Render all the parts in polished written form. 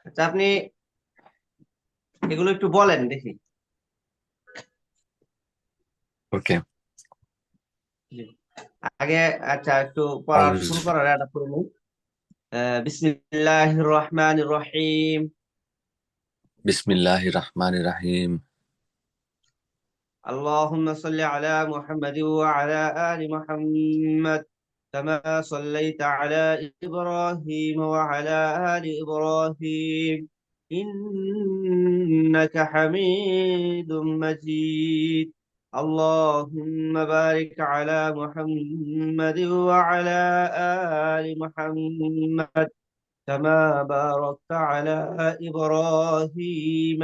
আচ্ছা, আপনি এগুলো একটু বলেন দেখি। ওকে। জি। আগে আচ্ছা, একটু পড়া শুরু করার একটা করে নিই। বিসমিল্লাহির রহমানির রহিম। বিসমিল্লাহির রহমানির রহিম। اللهم صل على محمد وعلى آل محمد كما صليت على إبراهيم وعلى آل إبراهيم إنك حميد مجيد. اللهم بارك على محمد وعلى آل محمد كما باركت على إبراهيم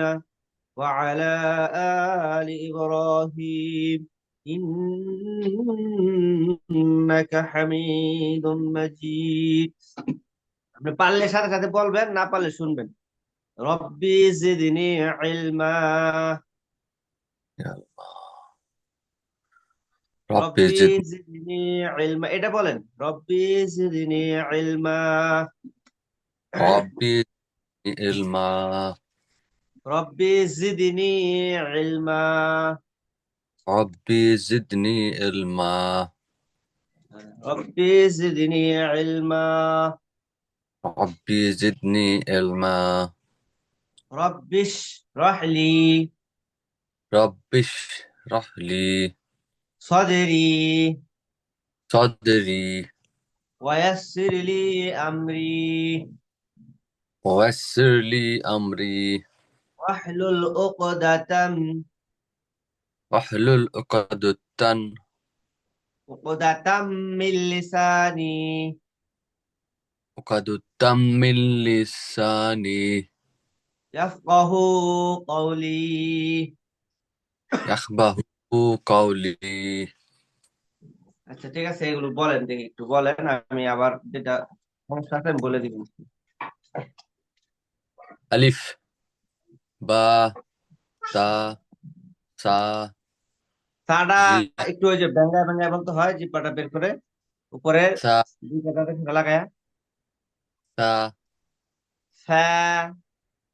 وعلى آل إبراهيم إنك حميد مجيد. আপনি পারলে সাথে সাথে বলবেন, না পারলে শুনবেন। রব্বি জিদনি ইলমা। রব্বি রব্বি জিদনি জিদনি ইলমা, এটা বলেন। রব্বি জিদনি ইলমা। রব্বি ইলমা। রব্বি জিদনি ইলমা। রব্বি জিদনি ইলমা। রব্বি জিদনি ইলমা। রব্বি জিদনি ইলমা। রব্বিশ রহলি রব্বিশ রাহলি সদরি সদরি ওয়ায়াসসির লি আমরি ওয়াসসির লি আমরি ওয়াহলুল উকদাতাম ওয়াহলুল উকদাতান উকদাতাম মিন লিসানি উকদাতাম মিন লিসানি ইয়াফকাহু কওলি। ইয়াফকাহু কাওলি। আচ্ছা, ঠিক আছে, এগুলো বলেন দেখি, একটু বলেন, আমি আবার যেটা সমস্যা আছে আমি বলে দিব। আলিফ, বা, তা, সা, সাডা জিম, একটু ওই যে ব্যাঙ্গায় ব্যাঙ্গায় বলতে হয়, জিব্বাটা বের করে উপরে সা, দুই কাটাতে ঠেলা লাগায়া। সা, ফা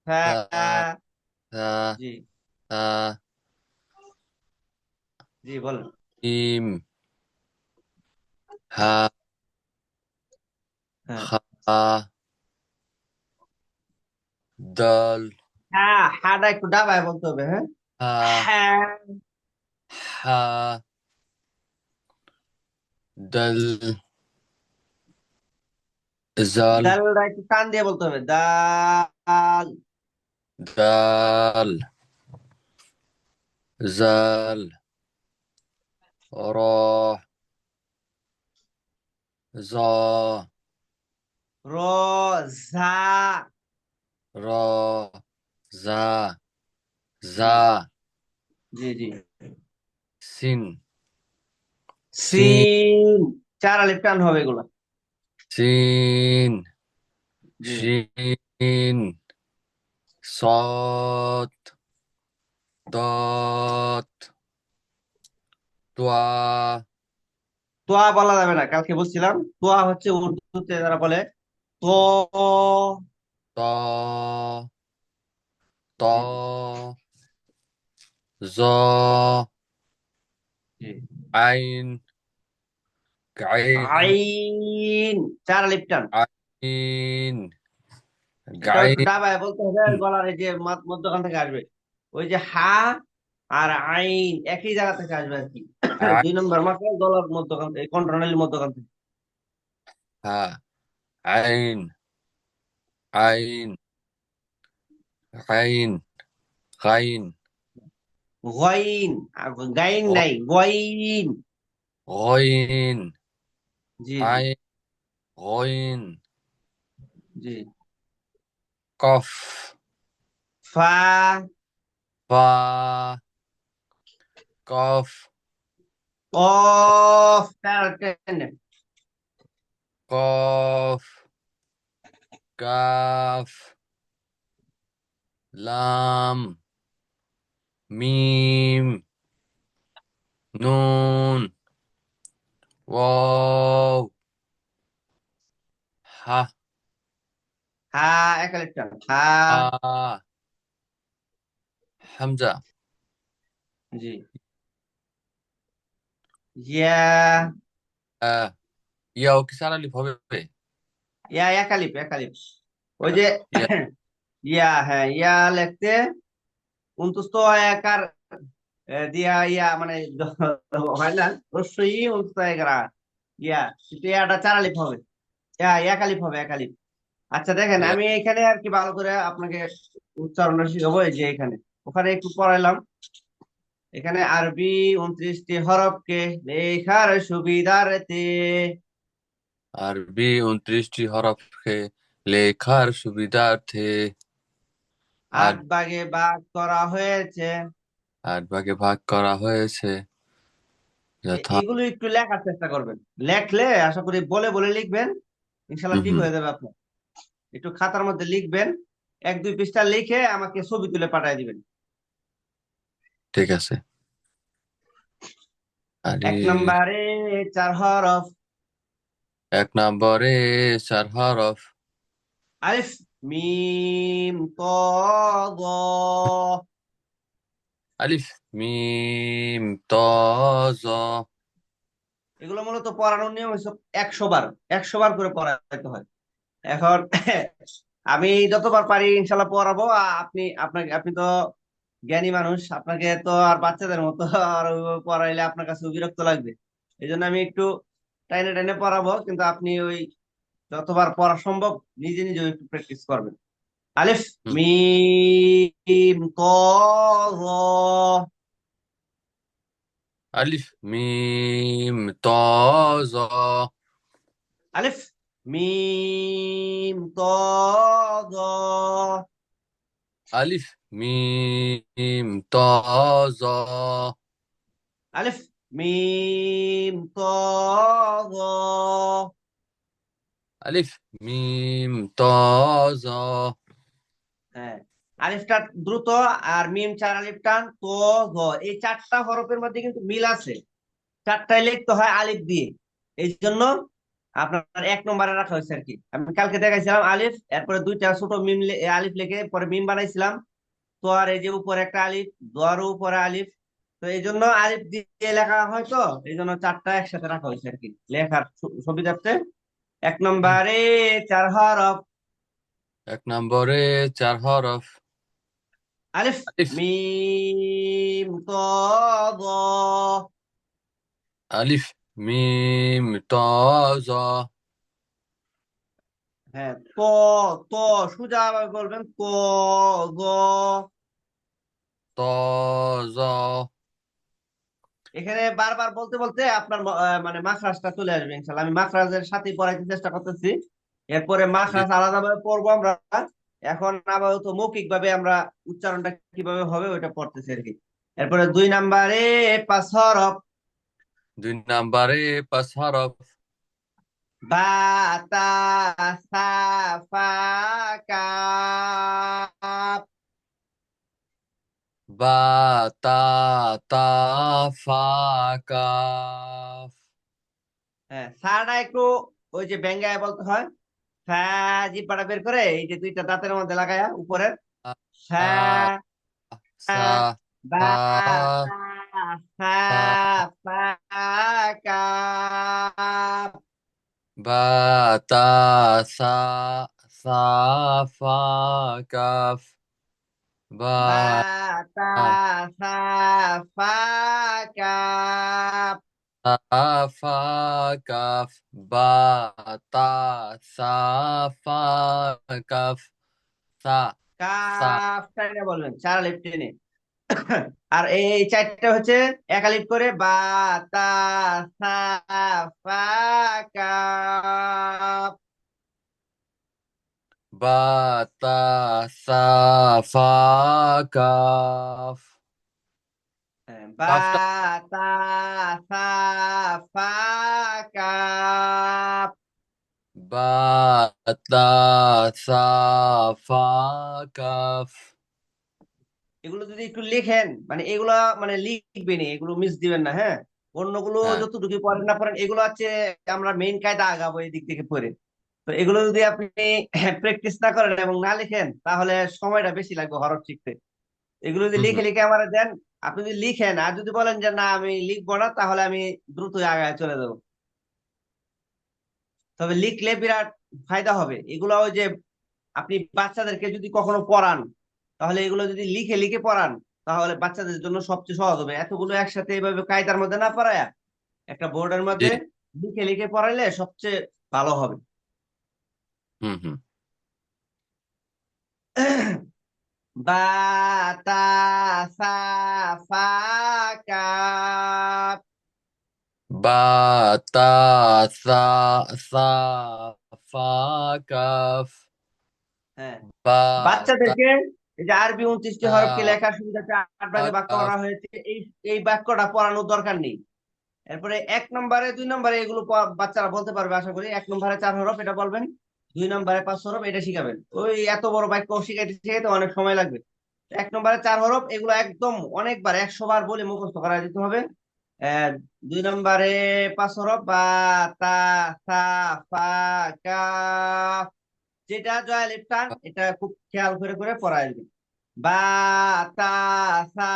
ফা সা, সা, জি সা, জি বলেন। ইম, হা, হ্যাঁ, খা, দাল, হ্যাঁ, হাটা একটু ডাবায় বলতে হবে। হ্যাঁ, হা, হ্যাঁ, হা, দাল, জাল, দালটা একটু টান দিয়ে বলতে হবে। দাল। দাল, জাল, র, জ, র, ঝা। র, জা, জি জা, জি জি। সিন, সিন, সিন। চার আলিফ টান হবে এগুলা। সিন, জি। শিন, صاد ضاد طا তোয়া বলা যাবে না, কালকে বলছিলাম। তোয়া হচ্ছে উর্দুতে যারা বলে তো। طا জি طا ظا জি। عين عين আইন। চার আলিফ টান। عين এটাও একটু عين ডাবায় বলতে হবে, আর গলার এই যে মধ্যখান থেকে আসবে। ওই যে হা আর আইন একই জায়গা থেকে আসবে আর কি। ع- 2 নম্বর মাত্র গলার মধ্যখান থেকে, কণ্ঠনালীর মধ্যখান থেকে। ها عين عين عين غين গয়িন। গাইন غ- নাই, গয়িন। غين জি জি عين غين জি। قف ফা فا قف কফ তার টেনে। قاف كاف لام ميم نون واو ها হা এক আলিফ টান, হা। হা হামজা। জি। ইয়া, আহ, ইয়াও কি চার আলিফ হবে? ইয়া এক আলিফ, এক আলিফ। ওই যে ইয়া। ইয়া, হ্যাঁ ইয়া লিখতে উনতুস্ত একার দিয়া ইয়া মানে হয় না, রস্যই উনতুস্ত একার ইয়া, কিন্তু ইয়াটা চার আলিফ হবে। ইয়া এক আলিফ হবে, এক আলিফ। আচ্ছা দেখেন, ইয়া। আমি এখানে আর কি ভালো করে আপনাকে উচ্চারণটা শিখাবো। এই যে এখানে ওখানে একটু পড়াইলাম। এখানে আরবি 29টি হরফকে লেখার সুবিধার্থে আরবি 29টি হরফকে লেখার সুবিধার্থে আট আট ভাগে ভাগ করা হয়েছে। আট ভাগে ভাগ করা হয়েছে, যথা। এগুলো একটু লেখার চেষ্টা করবেন। লেখলে আশা করি বলে বলে লিখবেন, ইনশাল্লাহ হুম ঠিক হুম। হয়ে যাবে আপনার। একটু খাতার মধ্যে লিখবেন, এক দুই পৃষ্ঠা লিখে আমাকে ছবি তুলে পাঠিয়ে দিবেন। ঠিক আছে। আরে, এক নম্বরে চার হরফ। এক নম্বরে চার হরফ। আলিফ, মিম, ত, দ। আলিফ মিম ত জ। এগুলো মূলত পড়ানোর নিয়ম হচ্ছে 100 বার, 100 বার করে পড়াইতে হয়। এখন আমি যতবার পারি ইনশাল্লাহ পড়াবো। আপনি তো জ্ঞানী মানুষ, আপনাকে তো আর বাচ্চাদের মতো আর ওইভাবে পড়াইলে আপনার কাছে বিরক্ত লাগবে। এই জন্য আমি একটু টাইনে টাইনে পড়াবো, কিন্তু আপনি ওই যতবার পড়া সম্ভব নিজে নিজে একটু প্র্যাকটিস করবেন। আলিফ, হুম। মিম, ত, র। আলিফ মিম ত জ। আলিফ, মিম, ত, জ। আলিফ মিম ত জ। আলিফ, মিম, ত, জ। আলিফ মিম ত জ। হ্যাঁ, আলিফটা দ্রুত, আর মিম চার আলিফ টান, তো জ। এই চারটা হরফের মধ্যে কিন্তু মিল আছে। চারটায় লিখতে হয় আলিফ দিয়ে। এই জন্য আপনার 1 নম্বরে রাখা হয়েছে আর কি। আমি কালকে দেখাইছিলাম আলিফ, এরপরে দুইটা ছোট মিম আলিফ লিখে পরে মিম বানাইছিলাম। তো আর এই যে উপরে একটা আলিফ, দোয়ারও উপরে আলিফ। তো এই জন্য আলিফ দিয়ে লেখা হয়, তো এই জন্য চারটা একসাথে রাখা হয়েছে আর কি লেখার সুবিধার্থে। 1 নম্বরে চার হরফ। এক নম্বরে চার হরফ। আলিফ, আলিফ মিম, ত, দ। আলিফ মিম ত জ। হ্যাঁ, তো সোজা ভাবে বলবেন, তো, গ। ত জ। এখানে বারবার বলতে বলতে আপনার মানে মাখরাজটা চলে আসবে ইনশাল্লাহ। আমি মাখরাজের সাথে পড়াইতে চেষ্টা করতেছি। এরপরে জি। মাখরাজ আলাদাভাবে পড়বো আমরা। এখন আপাতত মৌখিক ভাবে আমরা উচ্চারণটা কিভাবে হবে ওইটা পড়তেছি আর কি। এরপরে 2 নম্বরে 5 হরফ। দুই নম্বরে পাঁচ হরফ। বা, তা, সা, ফা, কাফ। বা তা তা ফা কাফ। হ্যাঁ, সাটা একটু ওই যে ব্যঙ্গায় বলতে হয়। ফা, জিহ্বাটা বের করে এই যে দুইটা দাঁতের মধ্যে লাগায়া উপরে, ফা, সা বা, ফা তা, সা, ফা। ফা, কাফ। বা তা সা সা ফা কাফ। বা বা, তা, সা, ফা, কাফ। তা ফা কাফ। বা তা সা ফা কাফ। সা সা। কাফ টাইনে বলবেন, চার আলিফ টেনে। আর এই চারটা হচ্ছে একালিপ করে, বা, তা, সা, ফা, কাফ। বা তা সা ফা কাফ। হ্যাঁ, বা, কাফটা। তা, সা, ফা, কাফ। বা তা সা ফা কাফ। এগুলো যদি একটু লিখেন, মানে এগুলা মানে লিখবেন, এগুলো মিস দিবেন না, হ্যাঁ। অন্যগুলো হ্যাঁ যতটুকু পড়েন না পড়েন, এগুলো হচ্ছে আমরা মেইন কায়দা আগাবো এই দিক থেকে পড়ে। তো এগুলো যদি আপনি প্র্যাকটিস না করেন এবং না লিখেন তাহলে সময়টা বেশি লাগবে হরফ শিখতে। এগুলো যদি হুম হুম লিখে লিখে আমার দেন, আপনি যদি লিখেন আর যদি বলেন যে না আমি লিখবো না, তাহলে আমি দ্রুত আগায় চলে যাবো। তবে লিখলে বিরাট ফায়দা হবে। এগুলো ওই যে আপনি বাচ্চাদেরকে যদি কখনো পড়ান, তাহলে এগুলো যদি লিখে লিখে পড়ান, তাহলে বাচ্চাদের জন্য সবচেয়ে সহজ হবে। এতগুলো একসাথে এইভাবে কায়দার মধ্যে না পড়ায়া একটা বোর্ডের জি মধ্যে লিখে লিখে পড়াইলে সবচেয়ে ভালো হবে। হুম হুম বা, তা, সা, ফা, কাফ। বা তা সা সা ফা কাফ হ্যাঁ, বা তা বাচ্চাদেরকে এই যে আরবি 29টি হরফকে লেখার সুবিধাতে 8 ভাগে ভাগ কাফ করা হয়েছে। এই এই বাক্যটা পড়ানোর দরকার নেই। এরপরে 1 নম্বরে 2 নম্বরে এগুলো বাচ্চারা বলতে পারবে আশা করি। 1 নম্বরে 4 হরফ এটা বলবেন, 2 নম্বরে 5 হরফ এটা শিখাবেন। ওই এত বড় বাক্য শিখাইতে শিখাইতে অনেক সময় লাগবে। 1 নম্বরে 4 হরফ এগুলো একদম অনেকবার 100 বার বলে মুখস্থ করা দিতে হবে। 2 নম্বরে 5 হরফ বা, তা, সা, ফা, কাফ। যেটা জয় লিপটান এটা খুব খেয়াল করে করে পড়ায় দিবেন। বা, তা, সা,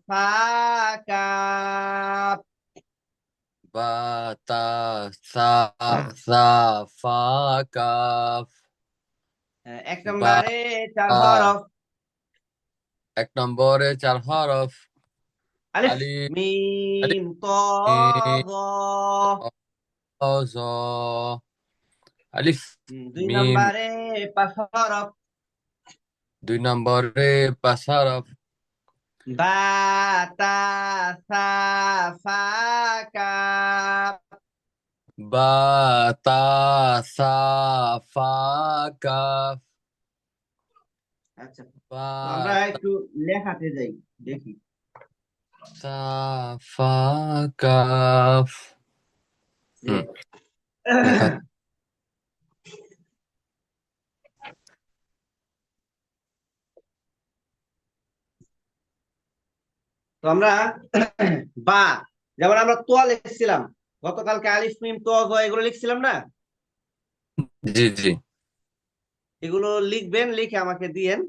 ফা, কাফ। বা তা সা সা ফা কাফ এক বা নম্বরে 4 হরফ। 1 নম্বরে 4 হরফ আলিফ, আলিফ আলিফ মিম, ত, মিম জ। জ আলিফ দুই মিম নম্বরে 5 হরফ। 2 নম্বরে 5 হরফ বা, তা, সা, ফা, কাফ। বা তা সা ফা কাফ আচ্ছা, বা তো আমরা তা একটু লেখাতে যাই, দেখি। সা ফা কাফ যে হুম লেখা তো আমরা বা, যেমন আমরা তোয়া লিখছিলাম গতকালকে, আলিফ মিম তো এগুলো লিখছিলাম না? জি জি এগুলো লিখবেন, লিখে আমাকে দিয়েন।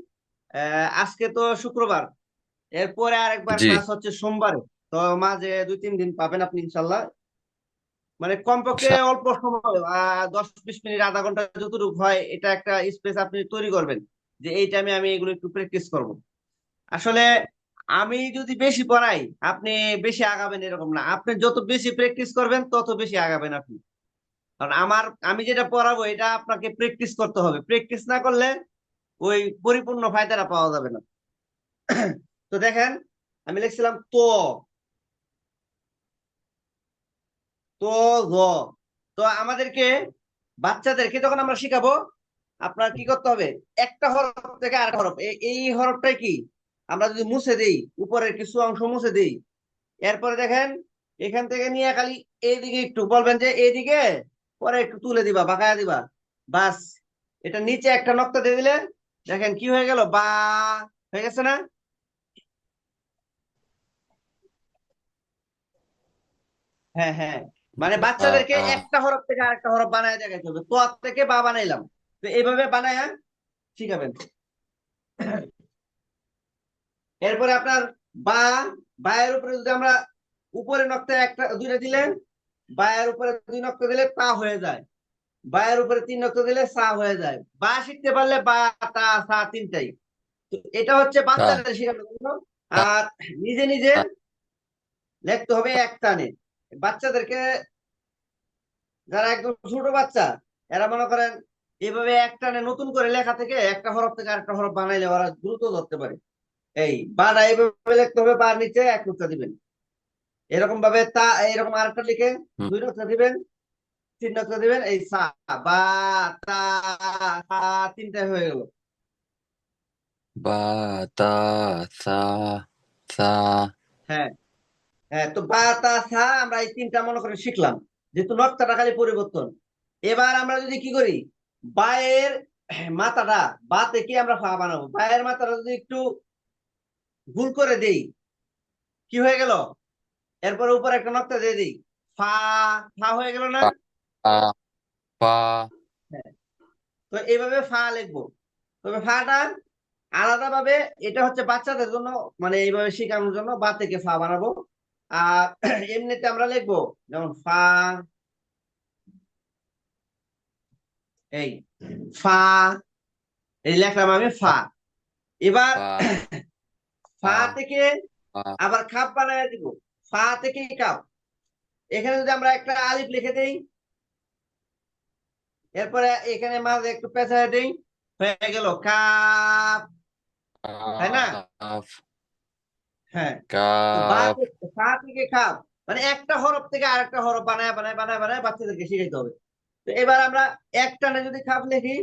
আজকে তো শুক্রবার, এরপরে আরেকবার জি ক্লাস হচ্ছে সোমবারে। তো মাঝে 2-3 দিন পাবেন আপনি ইনশাল্লাহ। মানে কমপক্ষে আচ্ছা অল্প সময় 10-20 মিনিট, আধা ঘন্টা যতটুকু হয়, এটা একটা স্পেস আপনি তৈরি করবেন যে এই টাইমে আমি এগুলো একটু প্র্যাকটিস করব। আসলে আমি যদি বেশি পড়াই, আপনি বেশি আগাবেন এরকম না। আপনি যত বেশি প্র্যাকটিস করবেন তত বেশি আগাবেন আপনি। কারণ আমি যেটা পড়াবো এটা আপনাকে প্র্যাকটিস করতে হবে। প্র্যাকটিস না করলে ওই পরিপূর্ণ ফায়দাটা পাওয়া যাবে না। তো দেখেন, আমি লিখছিলাম তো, তো, গ। তো আমাদেরকে, বাচ্চাদেরকে যখন আমরা শিখাবো, আপনার কি করতে হবে? একটা হরফ থেকে আরেকটা হরফ, এই হরফটাই কি আমরা যদি মুছে দেই, উপরের কিছু অংশ মুছে দেই, এরপরে দেখেন এখান থেকে নিয়ে খালি এইদিকে একটু বলবেন যে এইদিকে, পরে একটু তুলে দিবা, বাঁকায়া দিবা, বাস। এটা নিচে একটা নক্তা দিয়ে দিলে দেখেন কি হয়ে গেল, বা হয়ে গেছে না? হ্যাঁ, হ্যাঁ। মানে বা বাচ্চাদেরকে একটা হরফ থেকে আরেকটা হরফ বানায় দেখাইতে হবে। তো থেকে বা বানাইলাম, তো এইভাবে বানায় শিখাবেন। এরপরে আপনার বা, বায়ের উপরে যদি আমরা উপরে নক্তা একটা দুইটা দিলে, বায়ের উপরে 2 নক্তা দিলে তা হয়ে যায়, বায়ের উপরে 3 নক্তা দিলে সা হয়ে যায়। বা শিখতে পারলে বা, তা, সা তিনটাই। তো এটা হচ্ছে তা বাচ্চাদের শেখানোর জন্য। তা আর নিজে নিজে তা লিখতে হবে এক টানে। বাচ্চাদেরকে, যারা একদম ছোট বাচ্চা, এরা মনে করেন এভাবে এক টানে নতুন করে লেখা থেকে একটা হরফ থেকে আরেকটা হরফ বানাইলে ওরা দ্রুত ধরতে পারে। এই বাটা এইভাবে লিখতে হবে, বার নিচে 1 নক্তা দিবেন, এরকম ভাবে তা, এরকম আরেকটা লিখে হুম 2 নক্তা দিবেন, 3 নক্তা দিবেন, এই সা, বা, তা, সা, তিনটায় হয়ে গেল। বা তা সা সা হ্যাঁ, হ্যাঁ। তো বা, তা, সা আমরা এই তিনটা মনে করে শিখলাম, যেহেতু নকশাটা খালি পরিবর্তন। এবার আমরা যদি কি করি, বায়ের মাথাটা, বা থেকে আমরা ফা বানাবো, বায়ের মাথাটা যদি একটু ভুল করে দেই, কি হয়ে গেল? এরপরে উপরে একটা নকশা দিয়ে দিই, ফা, ফা হয়ে গেল না? পা পা তো এইভাবে ফা লিখবো। তবে ফাটা আলাদা ভাবে, এটা হচ্ছে বাচ্চাদের জন্য, মানে এইভাবে শেখানোর জন্য বা থেকে ফা বানাবো। আর এমনিতে আমরা লিখবো যেমন ফা, এই ফা, এই লিখলাম আমি ফা। এবার ফা ফা ফা থেকে ফা আবার খাপ বানায় দিব। ফা থেকে কাপ, এখানে যদি আমরা একটা আলিফ লিখে দেই, এরপরে এখানে মাঝে একটু পেঁচায় দেই, হয়ে গেল কাপ, তাই না? কাফ হ্যাঁ। তো কাফ ফা থেকে কাপ, মানে একটা হরফ থেকে আরেকটা হরফ বানায় বানায় বানায় বানায় বাচ্চাদেরকে শিখাইতে হবে। তো এবার আমরা এক টানে যদি খাপ লিখি,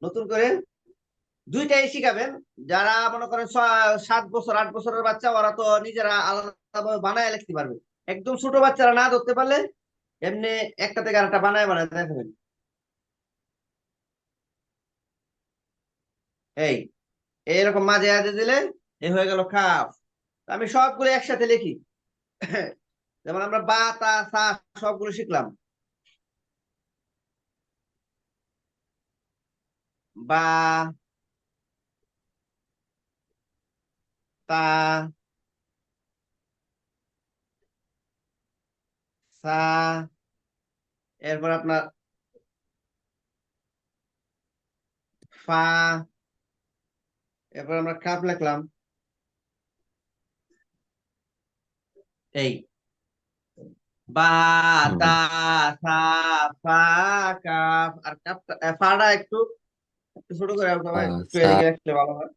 নতুন করে দুইটাই শিখাবেন। যারা মনে করেন 7 বছর 8 বছরের বাচ্চা, ওরা তো নিজেরা আলাদা বানায় লিখতে পারবে। একদম ছোট বাচ্চারা না ধরতে পারলে এমনি একটা থেকে আরেকটা বানায় বানায় দেখাবেন। এই এইরকম মাঝে আজে দিলে এ হয়ে গেল খাফ। আমি সবগুলো একসাথে লিখি। যেমন আমরা বা তা সা সবগুলো শিখলাম। বা, তা, সা, এরপর আপনার ফা, এরপর আমরা কাপ লিখলাম। এই বা, তা, সা, ফা, কাপ। আর কাপটা ফাটা একটু একটু ছোট করে সবাই একটু সা এদিকে রাখলে ভালো হয়।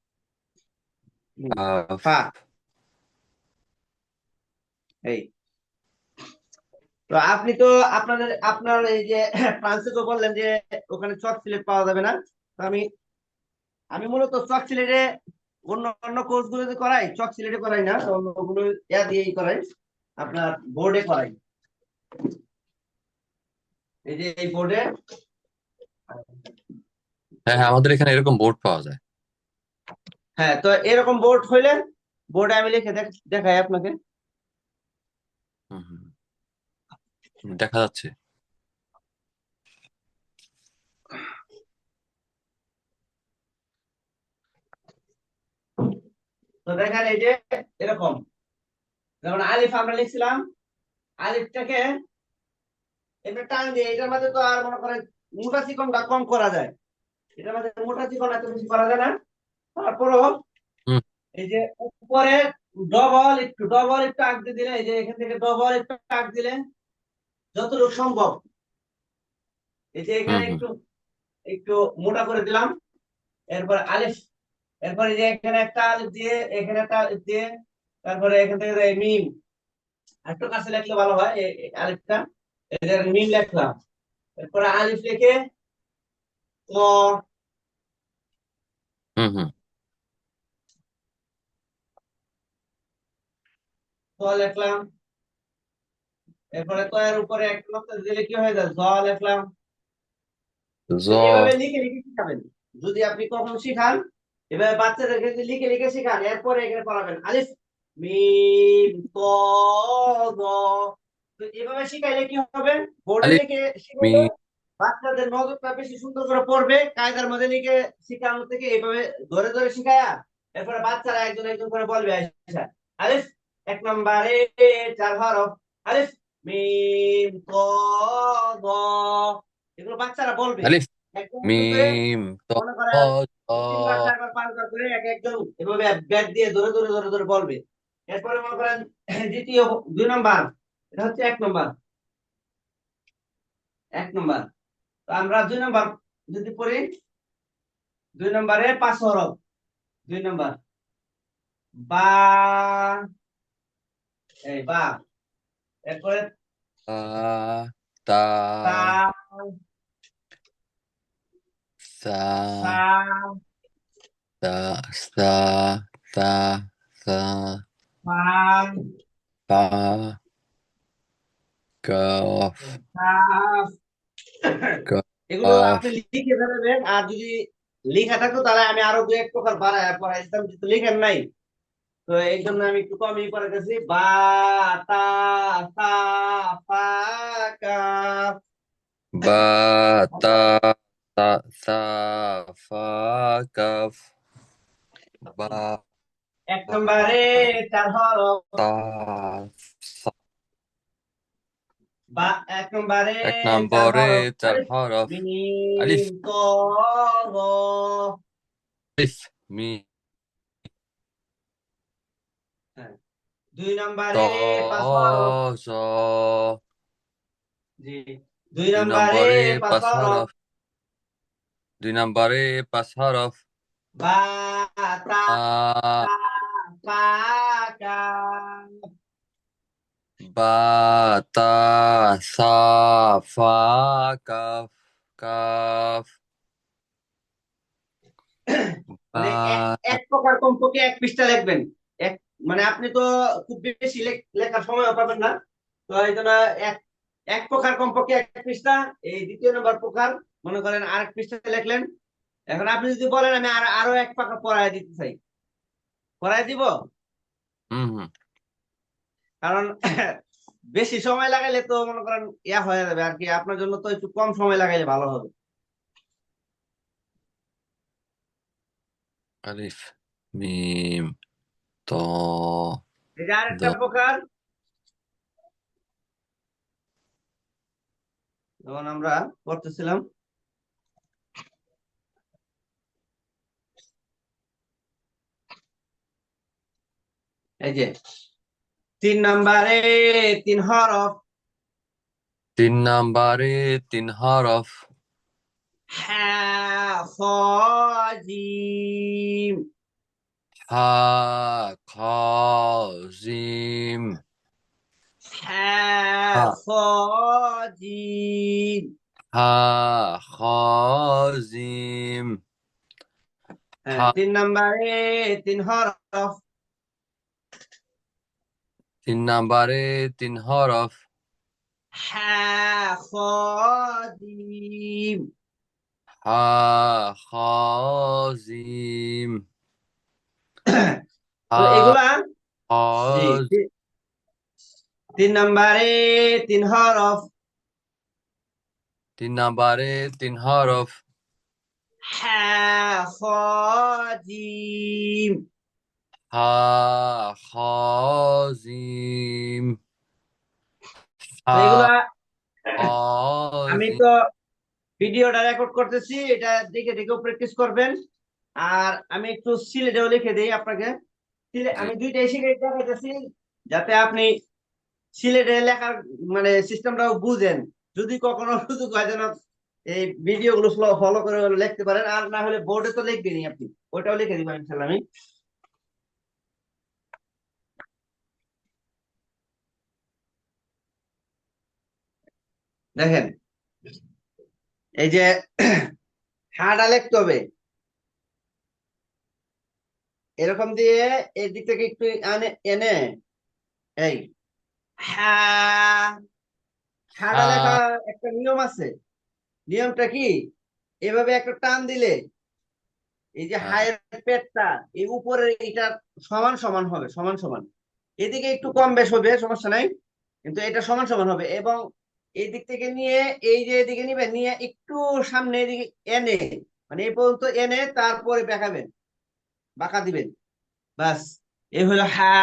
কাফ ফা, এই। তো আপনি তো আপনার এই যে ফ্রান্সে তো বললেন যে ওখানে চক সিলেট পাওয়া যাবে না। তো আমি আমি মূলত চক সিলেটে অন্য অন্য কোর্স গুলো যে করাই, চক সিলেটে করাই না, অন্যগুলো ইয়া দিয়েই করাই, আপনার বোর্ডে করাই। এই যে এই বোর্ডে। হ্যাঁ হ্যাঁ আমাদের এখানে এরকম বোর্ড পাওয়া যায়। হ্যাঁ, তো এরকম বোর্ড হইলে বোর্ডে আমি লিখে দেখাই আপনাকে। হুম, হুম, দেখা যাচ্ছে। তো দেখেন এই যে এরকম, যেমন আলিফ আমরা লিখছিলাম, আলিফটাকে এমনি টান দিয়ে, এটার মধ্যে তো আর মনে করেন মোটা চিকনটা কম করা যায়, এটার মধ্যে মোটা চিকন এত বেশি করা যায় না। তারপরও হুম এই যে উপরে ডবল একটু আগ দিয়ে দিলে, এই যে এখান থেকে ডবল একটু আগ দিলে যতটুকু সম্ভব, এই যে হুম এখানে হুম একটু একটু মোটা করে দিলাম। এরপর আলিফ, এরপরে যে এখানে একটা আলিফ দিয়ে, এখানে একটা আলিফ দিয়ে, তারপরে এখান থেকে এই মিম একটু কাছে লিখলে ভালো হয়, এই আলিফটা, এদের মিম লিখলাম। এরপরে আলিফ লিখে ক, হুম হুম ক লিখলাম। এরপরে ক এর উপরে একটা নকশা দিলে কি হয়ে যায়, জ লিখলাম। জ তো এভাবে লিখে লিখে শিখাবেন। যদি আপনি কখনো শিখান, এভাবে বাচ্চাদেরকে যদি লিখে লিখে শিখান, এরপরে এখানে পড়াবেন আলিফ মিম ক গ। তো এভাবে শিখাইলে কি হবে, বোর্ডে আলিফ লিখে মি শিখাইলে বাচ্চাদের নজরটা বেশি সুন্দর করে পড়বে। কায়দার মধ্যে লিখে শিখানো থেকে এইভাবে ধরে ধরে শিখায়া, এরপরে বাচ্চারা একজন একজন করে বলবে আচ্ছা, আলিফ 1 নম্বরে 4 হরফ, আলিফ মিম ক গ, এগুলো বাচ্চারা বলবে আলিফ একদম একদম করে। মিম ত মনে করেন জ 3 বার 4 বার 5 বার করে এক একজন এভাবে ব্যাট দিয়ে ধরে ধরে ধরে ধরে বলবে। এরপরে মনে করেন দ্বিতীয় 2 নম্বর, এটা হচ্ছে 1 নম্বর, 1 নম্বর। তো আমরা 2 নম্বর যদি পড়ি, 2 নম্বরে 5 হরফ, 2 নম্বর বা, এই বা, এরপরে তা তা তা, সা সা, তা সা তা সা ফা, পা কাফ কাফ। এগুলো আপনি কাফ লিখে ফেলবেন। আর যদি লেখা থাকতো তাহলে আমি আরো 2 এক প্রকার বাড়ায় পড়াইতাম, কিন্তু লেখেন নাই। তো এই জন্য আমি একটু কমই করে গেছি। বা, তা, সা, ফা, কাফ। বা তা তা সা ফা কাফ বা এক নম্বরে 4 হরফ। তা সা বা এক নম্বরে এক 4 নম্বরে হরফ। 4 হরফ আলিফ মিম ত র। আলিফ মি হ্যাঁ। 2 নম্বরে 5 হরফ। ত জ জি। দুই দুই নম্বরে নম্বরে 5 হরফ। 5 হরফ 2 নম্বরে 5 হরফ বা তা আ তা ফা কাফ। বা তা সা ফা কাফ কাফ মানে এক বা এক প্রকার কমপক্ষে 1 পৃষ্ঠা লিখবেন। এক মানে আপনি তো খুব বেশি লেখার সময় পাবেন না। তো এই জন্য এক এক প্রকার কমপক্ষে 1 পৃষ্ঠা। এই দ্বিতীয় নম্বর প্রকার মনে করেন আরেক পৃষ্ঠা লিখলেন। এখন আপনি যদি বলেন আমি আরো 1 পাতা পড়ায় দিতে চাই, পড়ায় দিব। হুম হুম কারণ বেশি সময় লাগাইলে তো মনে করেন ইয়া হয়ে যাবে আর কি, আপনার জন্য তো একটু কম সময় লাগাইলে ভালো হবে। আলিফ মিম ত এই যে দ আরেকটা প্রকার, যেমন আমরা করতেছিলাম, এই যে 3 নম্বরে 3 হরফ। 3 নম্বরে 3 হরফ হ্যাঁ খ জিম। হা খ জিম হ্যাঁ হা খ জিম। হা খ জিম হ্যাঁ হা 3 নম্বরে 3 হরফ। 3 নম্বরে 3 হরফ হ্যাঁ খ জিম। হা খ জিম তো হা এগুলা, খ জি, 3 নম্বরে 3 হরফ। 3 নম্বরে 3 হরফ হ্যাঁ খ জিম। হা খ জিম তো হা এগুলা খ আমি জিম তো ভিডিওটা রেকর্ড করতেছি, এটা দেখে দেখেও প্র্যাকটিস করবেন। আর আমি একটু সিলেটেও লিখে দিই আপনাকে। জি আমি দুইটাই শিখে দেখাইতেছি, যাতে আপনি সিলেটে লেখার মানে সিস্টেমটাও বুঝেন। যদি কখনো সুযোগ হয় যেন এই ভিডিও গুলো ফলো করে লিখতে পারেন, আর না হলে বোর্ডে তো লিখবেনই আপনি, ওইটাও লিখে দিবেন ইনশাল্লাহ আমি। দেখেন, এই যে হাড়া লিখতে হবে এরকম দিয়ে, এই দিক থেকে একটু এনে এই হ্যাঁ, হাড়া হা লেখা একটা নিয়ম আছে। নিয়মটা কি? এভাবে একটা টান দিলে এই যে হ্যাঁ হ্যাঁ হায়ের পেটটা এই উপরে এটা সমান সমান হবে, সমান সমান। এদিকে একটু কম বেশ হবে, সমস্যা নাই, কিন্তু এটা সমান সমান হবে। এবং এই দিক থেকে নিয়ে এই যে এদিকে নিবে, নিয়ে একটু সামনে এদিকে এনে, মানে এই পর্যন্ত এনে তারপরে বেঁকাবেন, বাঁকা দিবেন। বাস, এই হলো হা।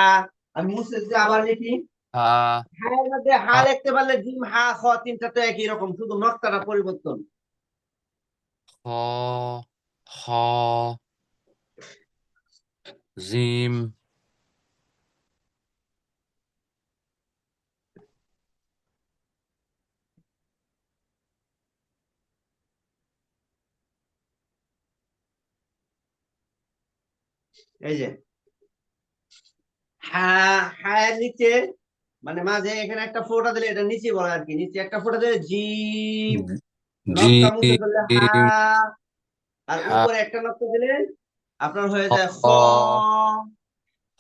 আমি মুছে যদি আবার লিখি, হা হা এর মধ্যে হা হা লিখতে পারলে জিম হা খ তিনটা তো একই রকম, শুধু নকটাটা পরিবর্তন। খ খ জিম এই যে হা, হা এর নিচে মানে মাঝে এখানে একটা ফোঁটা দিলে, এটা নিচে বলে আর কি, নিচে একটা ফোঁটা দিলে জিম। নকটা জিম মুছে ফেললে হা। আর হা উপরে একটা নকটা দিলে আপনার হয়ে যায় খ। খ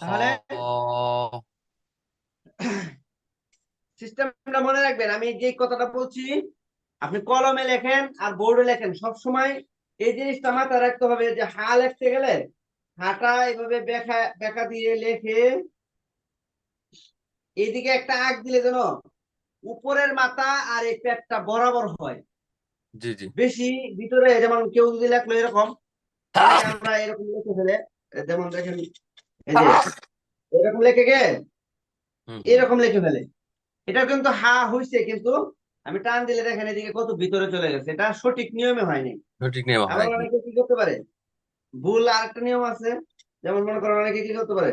তাহলে খ সিস্টেমটা মনে রাখবেন, আমি যে কথাটা বলছি আপনি কলমে লেখেন আর বোর্ডে লেখেন সব সময়। এই জিনিসটা মাথায় রাখতে হবে যে হা লিখতে গেলে হাটা এভাবে বেঁকা বেঁকা দিয়ে লেখে এইদিকে একটা আঁক দিলে যেন উপরের মাথা আর এই পেটটা বরাবর হয়। জি জি। বেশি ভিতরে, যেমন কেউ যদি লেখলো এরকম, অনেকে আমরা এরকম লিখে ফেলে, যেমন দেখেন এই যে এরকম লিখে গে হুম হুম। এরকম লিখে ফেলে। এটা কিন্তু হা হইছে, কিন্তু আমি টান দিলে দেখেন এদিকে কত ভিতরে চলে গেছে, এটা সঠিক নিয়মে হয়নি। সঠিক নেওয়া আবার হয়নি। অনেকে কি করতে পারে, ভুল আরেকটা নিয়ম আছে, যেমন মনে করেন অনেকে কি করতে পারে,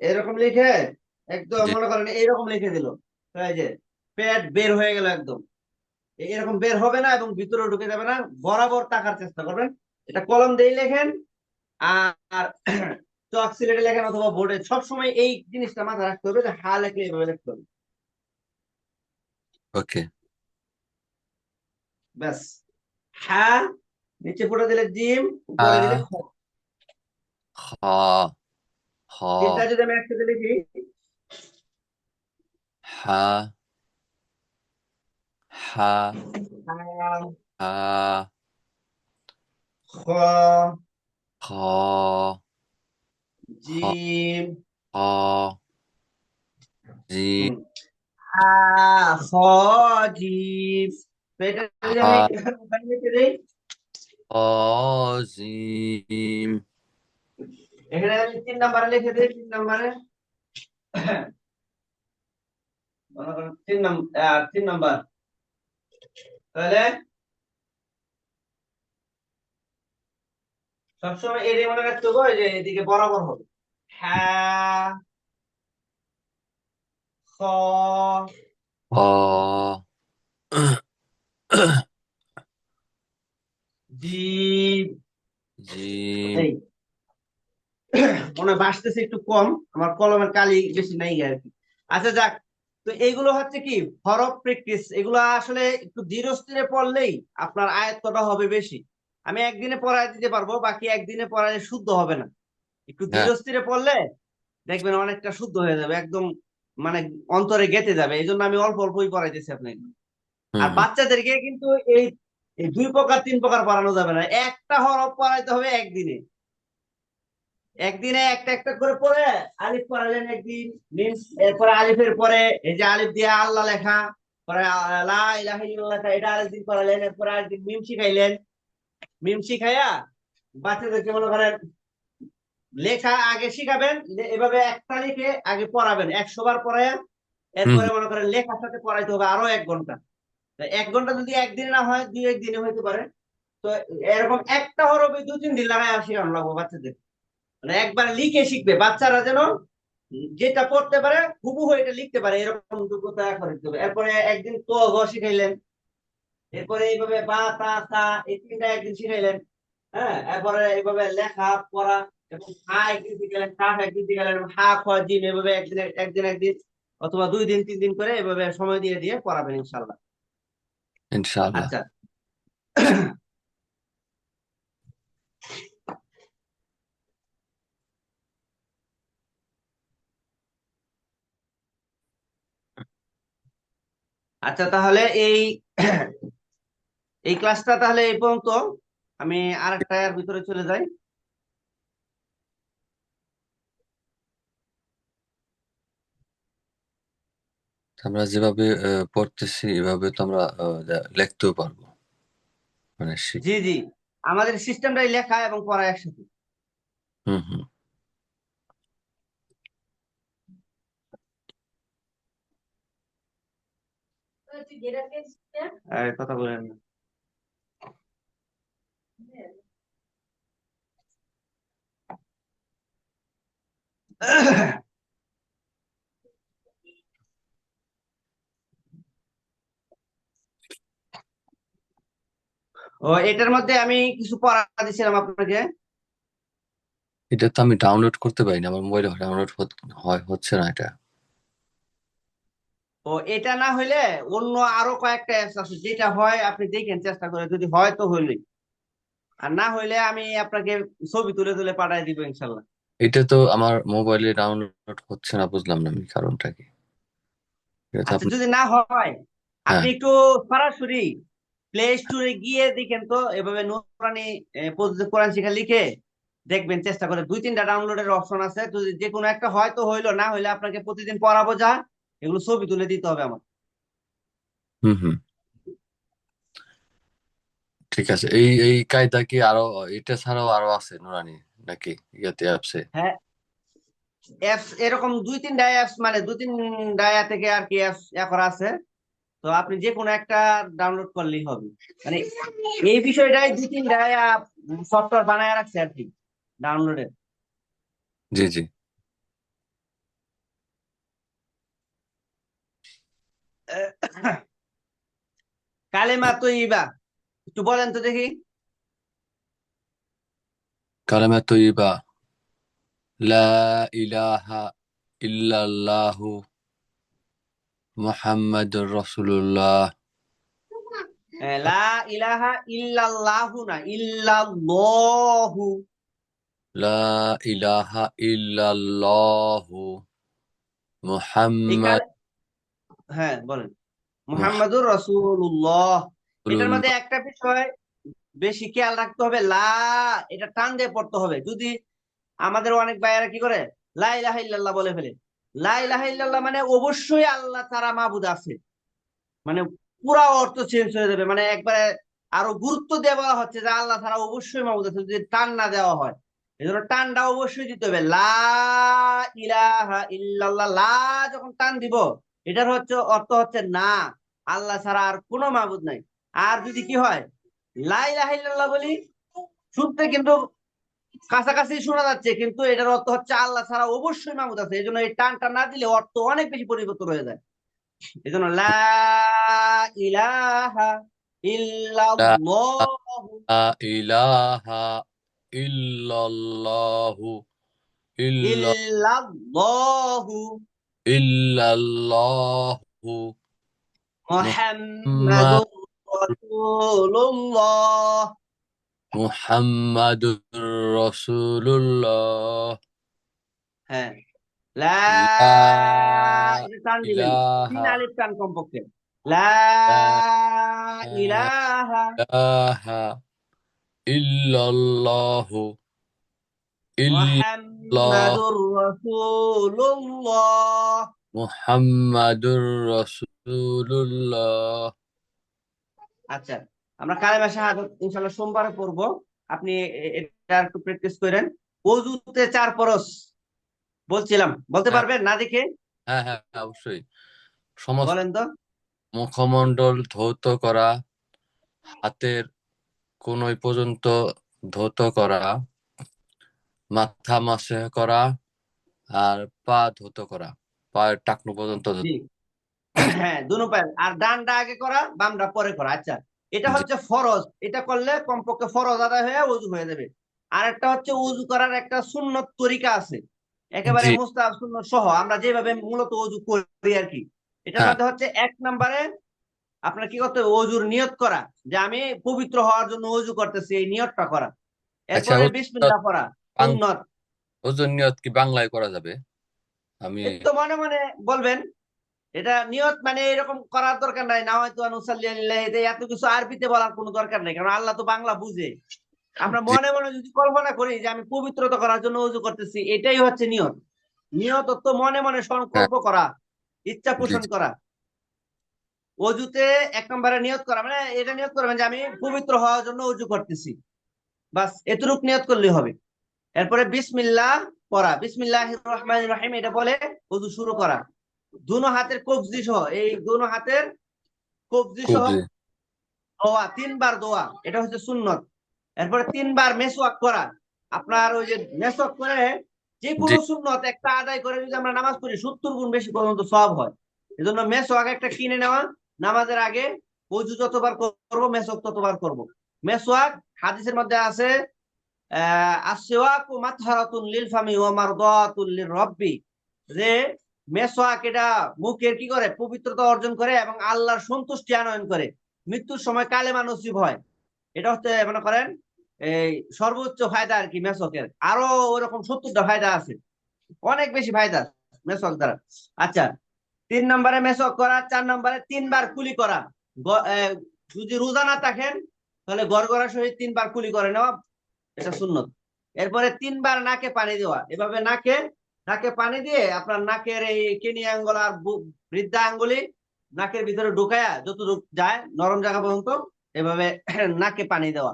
এরকম লিখে একদম জি। মনে করেন এইরকম লিখে দিল, তো এই যে পেট বের হয়ে গেল একদম, এরকম বের হবে না এবং ভিতরে ঢুকে যাবে না, বরাবর টাকার চেষ্টা করবেন। এটা কলম দিয়ে লেখেন, আর চক সিলেটে লেখেন অথবা বোর্ডে, সবসময় এই জিনিসটা মাথায় রাখতে হবে যে হা লেখলে এইভাবে লিখতে হবে। ওকে। ব্যাস। হা, নিচে ফুটে দিলে জিম, উপরে দিলে হা খ। খ খ তিনটা যদি আমি একসাথে লিখি, হা হা হা, হা খ, খ খ জিম, খ জি হুম, হা, খ, জিম। তো এটা যদি আমি হা কোথায় লিখে দিই, খ জিম। এখানে আমি 3 নাম্বারে লিখে দিই, 3 নাম্বারে মনে করেন 3 নাম্বার, তাহলে সবসময় এটাই মনে রাখতে হবে যে এদিকে বরাবর হবে। হ্যাঁ, খ, খ জি, জিম। এই মনে হয় ভাসতেছে একটু কম, আমার কলমের কালি বেশি নাই আর কি। আচ্ছা যাক, তো এইগুলো হচ্ছে কি হরফ প্র্যাকটিস, এগুলো আসলে একটু ধীরে স্থিরে পড়লেই আপনার আয়ত্তটা হবে বেশি। আমি একদিনে পড়ায় দিতে পারবো, বাকি একদিনে পড়ালে শুদ্ধ হবে না। একটু হ্যাঁ। ধীরে স্থিরে পড়লে দেখবেন অনেকটা শুদ্ধ হয়ে যাবে একদম, মানে অন্তরে গেঁথে যাবে। এই জন্য আমি অল্প অল্পই পড়াইতেছি আপনাকে। হুম আর হুম। বাচ্চাদেরকে কিন্তু এই এই 2 প্রকার 3 প্রকার পড়ানো যাবে না, একটা হরফ পড়াইতে হবে একদিনে। একদিনে একটা একটা করে পড়ে আলিফ পড়ালেন একদিন, মিম, এরপরে আলিফের পরে এই যে আলিফ দিয়ে আল্লাহ লেখা, পরে লা ইলাহা ইল্লাল্লাহ লেখা, এটা আরেকদিন পড়ালেন, এরপরে আরেকদিন মিম শিখাইলেন। মিম শিখাইয়া বাচ্চাদেরকে মনে করেন লেখা আগে শিখাবেন, এভাবে একটা লিখে আগে পড়াবেন 100 বার পড়ায়, হুম এরপরে মনে করেন লেখার সাথে পড়াইতে হবে আরো 1 ঘন্টা। তা 1 ঘন্টা যদি একদিনে না হয়, 2 একদিনে হইতে পারে। তো এরকম একটা হরফে 2-3 দিন লাগাই শেখানো লাগবো বাচ্চাদের, মানে একবার লিখে শিখবে বাচ্চারা, যেন যেটা পড়তে পারে হুবহু এটা লিখতে পারে, এরকম যোগ্যতা করে দিতে হবে। এরপরে একদিন তো গ শিখাইলেন, এরপরে এইভাবে বা তা তা, এই 3টা একদিন শিখাইলেন। হ্যাঁ, এরপরে এইভাবে লেখা পড়া, এবং হা একদিন শিখাইলেন, কাফ একদিন শিখাইলেন, হা খ জিম এভাবে একদিন একদিন একদিন, অথবা 2 দিন 3 দিন করে এভাবে সময় দিয়ে দিয়ে পড়াবেন ইনশাল্লাহ। ইনশাআল্লাহ। আচ্ছা। আচ্ছা তাহলে এই এই ক্লাসটা তাহলে এই পর্যন্ত, আমি আরেকটা এর ভিতরে চলে যাই। আমরা যেভাবে পড়তেছি এভাবে তো আমরা লিখতেও পারবো, মানে জি জি, আমাদের সিস্টেমটাই লেখা এবং পড়া একসাথে। হুম হুম। কথা বলেন না। ও, এটার মধ্যে আমি কিছু পড়া দিছিলাম আপনাকে। এটা তো আমি ডাউনলোড করতে পারি না, আমার মোবাইলে ডাউনলোড হচ্ছে না এটা। ও, এটা না হইলে অন্য আরো কয়েকটা অ্যাপস আছে, যেটা হয় আপনি দেখেন চেষ্টা করে, যদি হয় তো হইলে, আর না হইলে আমি আপনাকে ছবি তুলে তুলে পাঠাই দিব ইনশাল্লাহ। এটা তো আমার মোবাইলে ডাউনলোড হচ্ছে না, বুঝলাম না আমি কারণটা কি। এটা তো আচ্ছা আপনি। যদি না হয়, হ্যাঁ। আপনি একটু সরাসরি প্লে স্টোরে গিয়ে দেখেন তো, এভাবে নুরানি পদ্ধতি কোরআন শিক্ষা লিখে দেখবেন, চেষ্টা করে 2-3টা ডাউনলোডের অপশন আছে, যদি যে কোনো একটা হয় তো হইলো, না হইলে আপনাকে প্রতিদিন পড়াবো যা, এগুলো ছবি তুলে দিতে হবে আমার। হুম হুম। ঠিক আছে, এই এই কায়দা কি আরো, এটা ছাড়াও আরো আছে নুরানি নাকি ইয়াতে অ্যাপসে? হ্যাঁ, অ্যাপস এরকম 2-3টা অ্যাপস, মানে 2-3 থেকে আর কি অ্যাপস করা আছে। তো আপনি যে কোনো একটা ডাউনলোড করলেই হবে। মানে এই বিষয়টাই 2-3টা সফটওয়্যার বানায় রাখছে আর কি, ডাউনলোডের। জি জি। কালেমা তৈয়বা একটু বলেন তো দেখি। কালেমা তৈয়বা, লা ইলাহা ইল্লাল্লাহু মুহাম্মাদুর রাসূলুল্লাহ। লা ইলাহা ইল্লাল্লাহু না, ইল্লাল্লাহু। লা ইলাহা ইল্লাল্লাহু এই মুহাম্মাদুর কালে হ্যাঁ বলেন, মুহাম্মাদুর রাসূলুল্লাহ। এটার মধ্যে রাসূলুল্লাহ। একটা বিষয় বেশি খেয়াল রাখতে হবে, এটা টান দিয়ে পড়তে হবে। যদি আমাদের অনেক ভাইয়েরা কি করে, লা ইলাহা ইল্লাল্লাহ বলে ফেলে। লা ইলাহা ইল্লাল্লাহ মানে অবশ্যই আল্লাহ ছাড়া মাবুদ আছে, মানে পুরা অর্থ চেঞ্জ হয়ে যাবে। মানে একবারে আরো গুরুত্ব দেওয়া হচ্ছে যে আল্লাহ ছাড়া অবশ্যই মাবুদ আছে, যদি টান না দেওয়া হয়। এই জন্য টানটা অবশ্যই দিতে হবে। লা ইলাহা ইল্লাল্লাহ, লা যখন টান দিব, এটার হচ্ছে অর্থ হচ্ছে না, আল্লাহ ছাড়া আর কোনো মাবুদ নাই। আর যদি কি হয়, লা ইলাহা ইল্লাল্লাহ বলি, শুনতে কিন্তু কাছাকাছি শোনা যাচ্ছে, কিন্তু এটার অর্থ হচ্ছে আল্লাহ ছাড়া অবশ্যই মাবুদ আছে। এই জন্য এই টানটা না দিলে অর্থ অনেক বেশি পরিবর্তন হয়ে যায়। এই জন্য লা ইলাহা লা ইল্লাল্লাহু, ইলাহা ইল্লাল্লাহু ইল্লাল্লাহু ইল্লাল্লাহু মুহাম্মাদ মুহাম্মাদুর রাসূলুল্লাহ। মুহাম্মাদুর রাসূলুল্লাহ। হ্যাঁ, লা, লা এটা টান দিবেন, তিন ইলাহা আলিফ টান কমপক্ষে। লা ইলাহা ইলাহা ইল্লাল্লাহু ইল্লাল্লাহ মুহাম্মাদুর রাসূলুল্লাহ। মুহাম্মাদুর রাসূলুল্লাহ। আচ্ছা, আমরা কালেমা শাহাদাত ইনশাআল্লাহ সোমবারে পড়বো। আপনি এটা একটু প্র্যাকটিস করেন। ওযুতে 4 ফরজ বলছিলাম, বলতে হ্যাঁ পারবেন না দেখে? হ্যাঁ হ্যাঁ, অবশ্যই। সমস্ত বলেন তো। মুখমণ্ডল ধৌত করা, হাতের কনুই পর্যন্ত ধৌত করা, মাথা মাসে করা, আর পা ধৌত করা, পায়ের টাকনু পর্যন্ত জি, হ্যাঁ, দুনো পায়ে। আর ডানটা আগে করা, বামটা পরে করা। আচ্ছা, এটা জি হচ্ছে ফরজ। এটা করলে কমপক্ষে ফরজ আদায় হয়ে ওযু হয়ে যাবে। আর একটা হচ্ছে ওযু করার একটা সুন্নত তরিকা আছে, একেবারে জি। মুস্তাহাব সুন্নত সহ, আমরা যেভাবে মূলত ওযু করি আর কি। এটার হ্যাঁ। মধ্যে হচ্ছে 1 নম্বরে আপনার কি করতে হবে, ওযুর নিয়ত করা, যে আমি পবিত্র হওয়ার জন্য ওযু করতেছি, এই নিয়তটা করা। আচ্ছা, এরপরে ওজন নিয়ত বিসমিল্লাহ পড়া, সুন্নত। ওজন নিয়ত কি বাংলায় করা যাবে? আমি এই তো মনে মনে বলবেন, এটা নিয়ত মানে এরকম করার দরকার নাই, না হয়তো নুসাল্লি আলাইহি, এত কিছু আরবিতে বলার কোনো দরকার নেই, কারণ আল্লাহ তো বাংলা বুঝে। আমরা জি মনে মনে যদি কল্পনা করি যে আমি পবিত্রতা করার জন্য ওযু করতেছি, এটাই হচ্ছে নিয়ত। নিয়ত তো মনে মনে হ্যাঁ। সংকল্প করা, ইচ্ছা জি পোষণ জি। করা। অজুতে 1 নম্বরে নিয়ত করা, মানে এটা নিয়ত করবেন যে আমি পবিত্র হওয়ার জন্য অজু করতেছি, বাস এতটুক নিয়ত করলেই হবে। এরপরে বিসমিল্লাহ পড়া, বিসমিল্লাহির রহমানির রহিম এটা বলে অজু শুরু করা। দুনো হাতের কবজি সহ, এই দুনো হাতের কবজি খুব সহ জি। দোয়া, 3 বার দোয়া, এটা হচ্ছে সুন্নত। এরপরে 3 বার মেসওয়াক করা। আপনার ওই যে মেসওয়াক করে যে জি। কোনো সুন্নত একটা আদায় করে যদি আমরা নামাজ পড়ি, 70 গুণ বেশি পর্যন্ত সওয়াব হয়। এজন্য মেসওয়াক একটা কিনে নেওয়া, নামাজের আগে ওযু যতবার করব মেসওয়াক ততবার করব। মেসওয়াক হাদিসের মধ্যে আছে, আসওয়াকু মাতহারাতুন লিল ফামি ওয়া মারদাতুল লিররাব্বি, যে মেসওয়াক এটা মুখের কি করে, পবিত্রতা অর্জন করে এবং আল্লাহর সন্তুষ্টি আনয়ন করে, মৃত্যুর সময় কালেমা নসিব হয়। এটা হচ্ছে মনে করেন এই সর্বোচ্চ ফায়দা আর কি মেসওয়াকের। আরো ওরকম 70টা ফায়দা আছে, অনেক বেশি ফায়দা মেসওয়াক দ্বারা। আচ্ছা, 3 নম্বরে মেসওয়াক করা, 4 নম্বরে 3 বার কুলি করা। যদি রোজা না থাকেন তাহলে গড়গড়া সহিত 3 বার কুলি করে নেওয়া, এটা সুন্নত। এরপরে 3 বার নাকে পানি দেওয়া, এভাবে নাকে নাকে পানি দিয়ে আপনার নাকের এই কিনি আঙ্গুল আর বৃদ্ধা আঙ্গুলি নাকের ভিতরে ঢুকায়া যতটুকু যায় নরম জায়গা পর্যন্ত এভাবে নাকে পানি দেওয়া।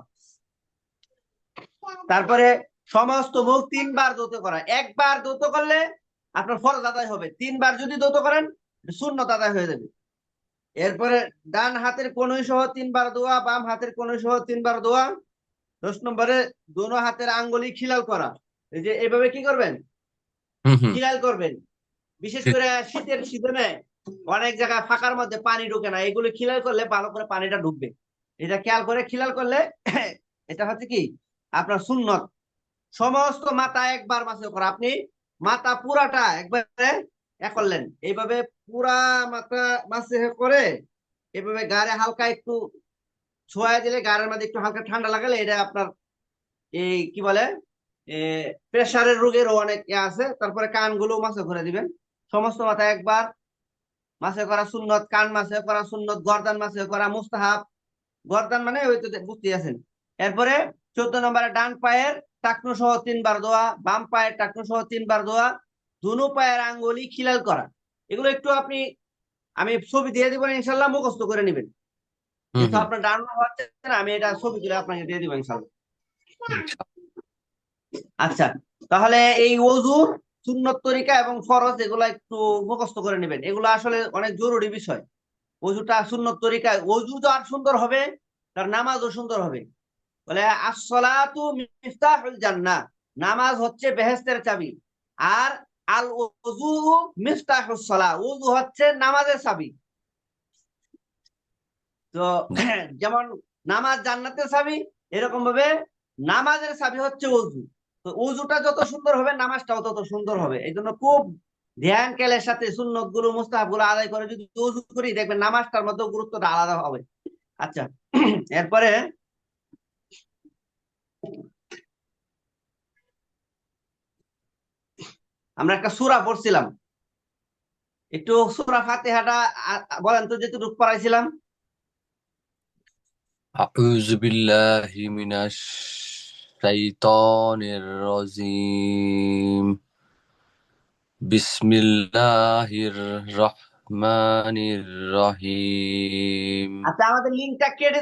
তারপরে সমস্ত মুখ 3 বার ধৌত করা। একবার ধৌত করলে আপনার ফরজ আদায় হবে, 3 বার যদি ধৌত করেন সুন্নত আদায় হয়ে যাবে। এরপরে ডান হাতের কনুই সহ 3 বার ধোয়া, বাম হাতের কনুই সহ 3 বার ধোয়া। 10 নম্বরে দোনো হাতের আঙ্গুলি খিলাল করা। এই যে এভাবে কি করবেন, হুম হুম। খিলাল করবেন। বিশেষ করে শীতের সিজনে অনেক জায়গায় ফাঁকার মধ্যে পানি ঢুকে না, এগুলো খিলাল করলে ভালো করে পানিটা ঢুকবে। এটা খেয়াল করে খিলাল করলে এটা হচ্ছে কি আপনার সুন্নত। সমস্ত মাথা একবার মাসে করা। আপনি মাথা পুরাটা একবারে করলেন এইভাবে, পুরা মাথা মাসে করে এভাবে গাড়ে হালকা একটু ছোঁয়া দিলে, গাড়ের মধ্যে একটু হালকা ঠান্ডা লাগালে এটা আপনার এই কি বলে প্রেসারের রোগেরও অনেক আছে। তারপরে কানগুলো মাসে করে দিবেন। সমস্ত মাথা একবার মাসে করা সুন্নত, কান মাসে করা সুন্নত, গর্দান মাসে করা মুস্তাহাব। গর্দান মানে ওই তো বুঝতে আছেন। এরপরে 14 নম্বরে ডান পায়ের টাকনু সহ 3 বার ধোয়া, বাম পায়ের টাকনু সহ 3 বার ধোয়া, দুনো পায়ের আঙ্গুলি খিলাল করা। এগুলো একটু আপনি, আমি ছবি দিয়ে দিব ইনশাল্লাহ, মুখস্থ করে নেবেন। হুম যেহেতু হুম। আপনার ডান হচ্ছে না, আমি এটা ছবি তুলে আপনাকে দিয়ে দিব ইনশাল্লাহ। আচ্ছা, তাহলে এই ওযুর সুন্নত তরিকা এবং ফরজ এগুলো একটু মুখস্থ করে নেবেন। এগুলো আসলে অনেক জরুরি বিষয়। ওযুটা সুন্নত তরিকায়, ওযু তো আর সুন্দর হবে, তার নামাজও সুন্দর হবে। বলে আসসালাতু মিফতাহুল জান্নাহ, নামাজ হচ্ছে বেহেশতের চাবি। আর আল ওযু মিফতাহুস সালাহ, ওযু হচ্ছে নামাজের চাবি। তো যেমন নামাজ জান্নাতের চাবি, এরকম ভাবে নামাজের চাবি হচ্ছে ওযু। তো ওযুটা যত সুন্দর হবে নামাজটাও তত সুন্দর হবে। এই জন্য খুব ধ্যান খেলের সাথে সুন্নত গুলো মুস্তাহাব গুলো আদায় করে যদি ওযু করি, দেখবেন নামাজটার মধ্যে গুরুত্বটা আলাদা হবে। আচ্ছা, এরপরে আমরা একটা সূরা পড়ছিলাম, একটু সূরা ফাতিহাটা বলেন তো, যেটুকু পড়াইছিলাম। أعوذ بالله من الشيطان الرجيم. بسم الله الرحمن الرحيم. আচ্ছা, আমাদের লিঙ্কটা কেটে